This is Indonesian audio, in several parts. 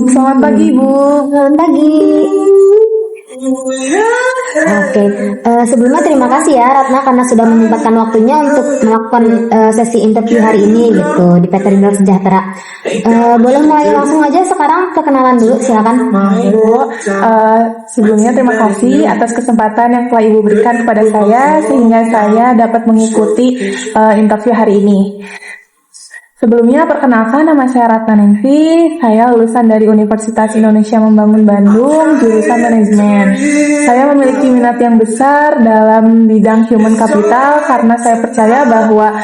Selamat pagi, Bu. Selamat pagi. Oke, sebelumnya terima kasih ya Ratna karena sudah menyempatkan waktunya untuk melakukan sesi interview hari ini gitu di PT Rindol Sejahtera. Boleh mulai langsung aja sekarang perkenalan dulu, silakan. Ibu, sebelumnya terima kasih atas kesempatan yang telah Ibu berikan kepada saya sehingga saya dapat mengikuti interview hari ini. Sebelumnya, perkenalkan, nama saya Ratna Ningsih. Saya lulusan dari Universitas Indonesia Membangun Bandung, jurusan manajemen. Saya memiliki minat yang besar dalam bidang human capital karena saya percaya bahwa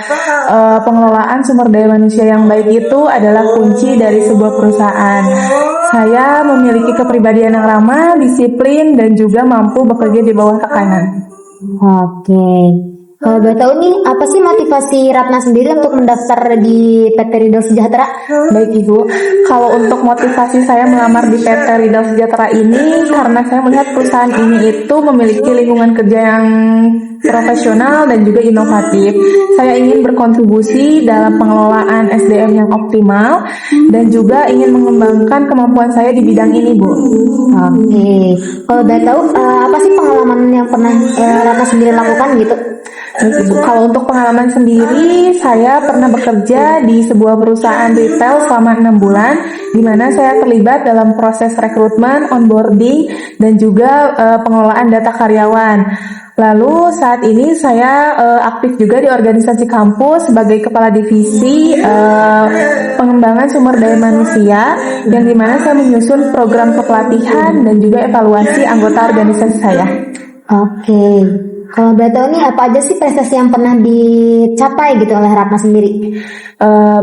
pengelolaan sumber daya manusia yang baik itu adalah kunci dari sebuah perusahaan. Saya memiliki kepribadian yang ramah, disiplin, dan juga mampu bekerja di bawah tekanan. Oke. Kalau boleh tahu nih, apa sih motivasi Ratna sendiri untuk mendaftar di PT Rindol Sejahtera? Baik Ibu, kalau untuk motivasi saya melamar di PT Rindol Sejahtera ini karena saya melihat perusahaan ini itu memiliki lingkungan kerja yang profesional dan juga inovatif. Saya ingin berkontribusi dalam pengelolaan SDM yang optimal dan juga ingin mengembangkan kemampuan saya di bidang ini, Bu. Oke. Kalau boleh tahu, apa sih pengalaman yang pernah Ratna sendiri lakukan gitu? Kalau untuk pengalaman sendiri, saya pernah bekerja di sebuah perusahaan retail selama 6 bulan, di mana saya terlibat dalam proses rekrutmen, onboarding, dan juga pengelolaan data karyawan. Lalu saat ini saya aktif juga di organisasi kampus sebagai kepala divisi pengembangan sumber daya manusia, yang dimana saya menyusun program kepelatihan dan juga evaluasi anggota organisasi saya. Oke. Kalau boleh tahu nih, apa aja sih prestasi yang pernah dicapai gitu oleh Ratna sendiri?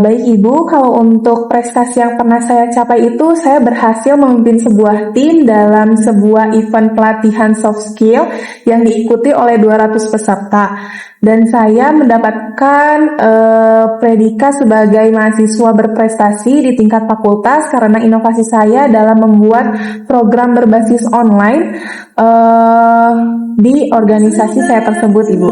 Baik Ibu, kalau untuk prestasi yang pernah saya capai itu, saya berhasil memimpin sebuah tim dalam sebuah event pelatihan soft skill yang diikuti oleh 200 peserta. Dan saya mendapatkan predikat sebagai mahasiswa berprestasi di tingkat fakultas karena inovasi saya dalam membuat program berbasis online di organisasi saya tersebut, Ibu.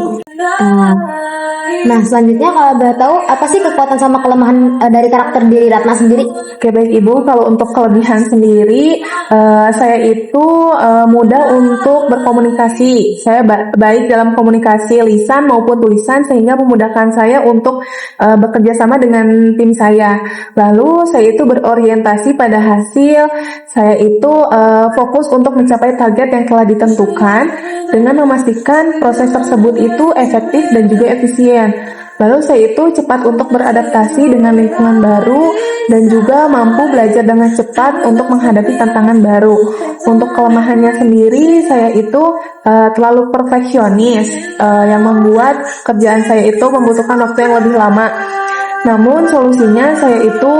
Nah, selanjutnya kalau boleh tahu, apa sih kekuatan sama kelemahan dari karakter diri Ratna sendiri? Oke, baik Ibu, kalau untuk kelebihan sendiri, saya itu mudah untuk berkomunikasi. Saya baik dalam komunikasi lisan maupun tulisan sehingga memudahkan saya untuk bekerja sama dengan tim saya. Lalu saya itu berorientasi pada hasil, saya itu fokus untuk mencapai target yang telah ditentukan dengan memastikan proses tersebut itu efektif dan juga efisien. Lalu saya itu cepat untuk beradaptasi dengan lingkungan baru dan juga mampu belajar dengan cepat untuk menghadapi tantangan baru. Untuk kelemahannya sendiri, saya itu terlalu perfeksionis yang membuat kerjaan saya itu membutuhkan waktu yang lebih lama. Namun solusinya saya itu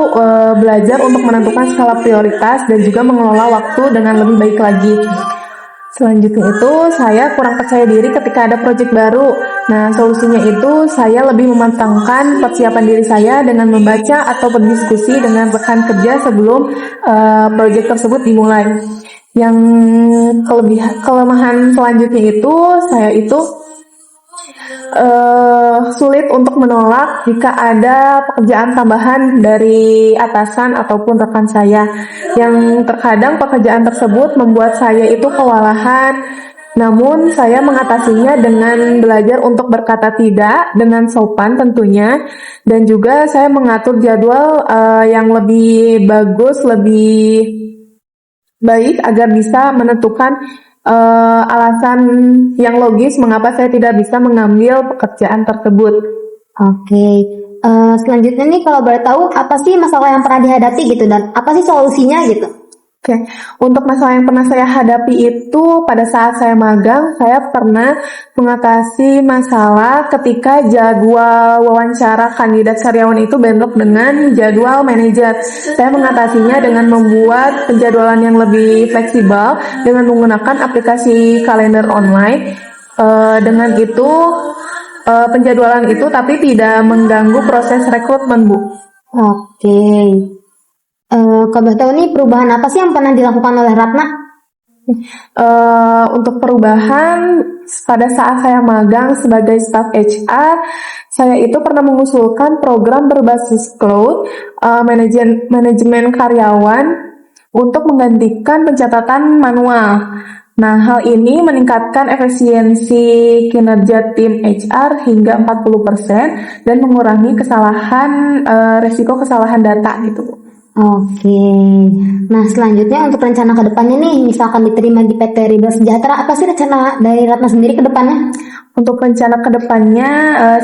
belajar untuk menentukan skala prioritas dan juga mengelola waktu dengan lebih baik lagi. Selanjutnya itu saya kurang percaya diri ketika ada proyek baru. Nah, solusinya itu saya lebih mematangkan persiapan diri saya dengan membaca atau berdiskusi dengan rekan kerja sebelum proyek tersebut dimulai. Yang kelemahan selanjutnya itu saya itu sulit untuk menolak jika ada pekerjaan tambahan dari atasan ataupun rekan saya, yang terkadang pekerjaan tersebut membuat saya itu kewalahan. Namun saya mengatasinya dengan belajar untuk berkata tidak dengan sopan tentunya, dan juga saya mengatur jadwal yang lebih bagus, lebih baik agar bisa menentukan alasan yang logis mengapa saya tidak bisa mengambil pekerjaan tersebut. Oke. Selanjutnya nih, kalau boleh tahu, apa sih masalah yang pernah dihadapi gitu dan apa sih solusinya gitu? Oke, untuk masalah yang pernah saya hadapi itu pada saat saya magang, saya pernah mengatasi masalah ketika jadwal wawancara kandidat karyawan itu bentrok dengan jadwal manajer. Saya mengatasinya dengan membuat penjadwalan yang lebih fleksibel dengan menggunakan aplikasi kalender online. Dengan itu, penjadwalan itu tapi tidak mengganggu proses rekrutmen, Bu. Oke. Kalau boleh tahu nih, perubahan apa sih yang pernah dilakukan oleh Ratna? Untuk perubahan, pada saat saya magang sebagai staf HR, saya itu pernah mengusulkan program berbasis cloud, manajemen karyawan untuk menggantikan pencatatan manual. Nah, hal ini meningkatkan efisiensi kinerja tim HR hingga 40% dan mengurangi resiko kesalahan data gitu. Oke. Nah, selanjutnya untuk rencana ke depannya nih, misalkan diterima di PT Ridho Sejahtera, apa sih rencana dari Ratna sendiri ke depannya? Untuk rencana ke depannya,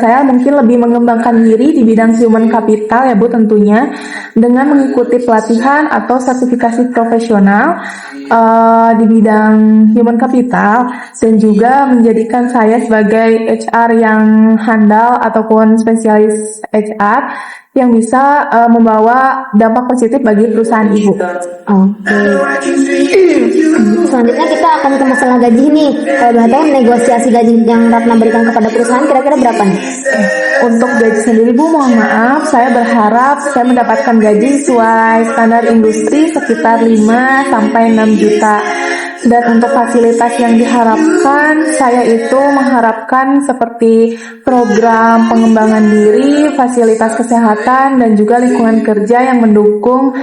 saya mungkin lebih mengembangkan diri di bidang human capital ya Bu tentunya, dengan mengikuti pelatihan atau sertifikasi profesional di bidang human capital, dan juga menjadikan saya sebagai HR yang handal ataupun spesialis HR yang bisa membawa dampak positif bagi perusahaan Ibu. Oke. Selanjutnya kita akan ke masalah gaji nih. Kalau boleh tahu negosiasi gaji yang Ratna berikan kepada perusahaan kira-kira berapa nih? Untuk gaji sendiri Bu, mohon maaf, saya berharap saya mendapatkan gaji sesuai standar industri sekitar 5 sampai 6 juta. Dan untuk fasilitas yang diharapkan, saya itu mengharapkan seperti program pengembangan diri, fasilitas kesehatan, dan juga lingkungan kerja yang mendukung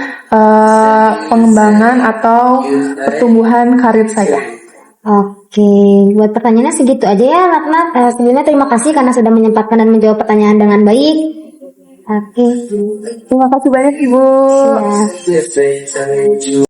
pengembangan atau pertumbuhan karir saya. Oke, buat pertanyaannya segitu aja ya Ratna. Sebelumnya terima kasih karena sudah menyempatkan dan menjawab pertanyaan dengan baik. Oke. Terima kasih banyak Ibu. Ya.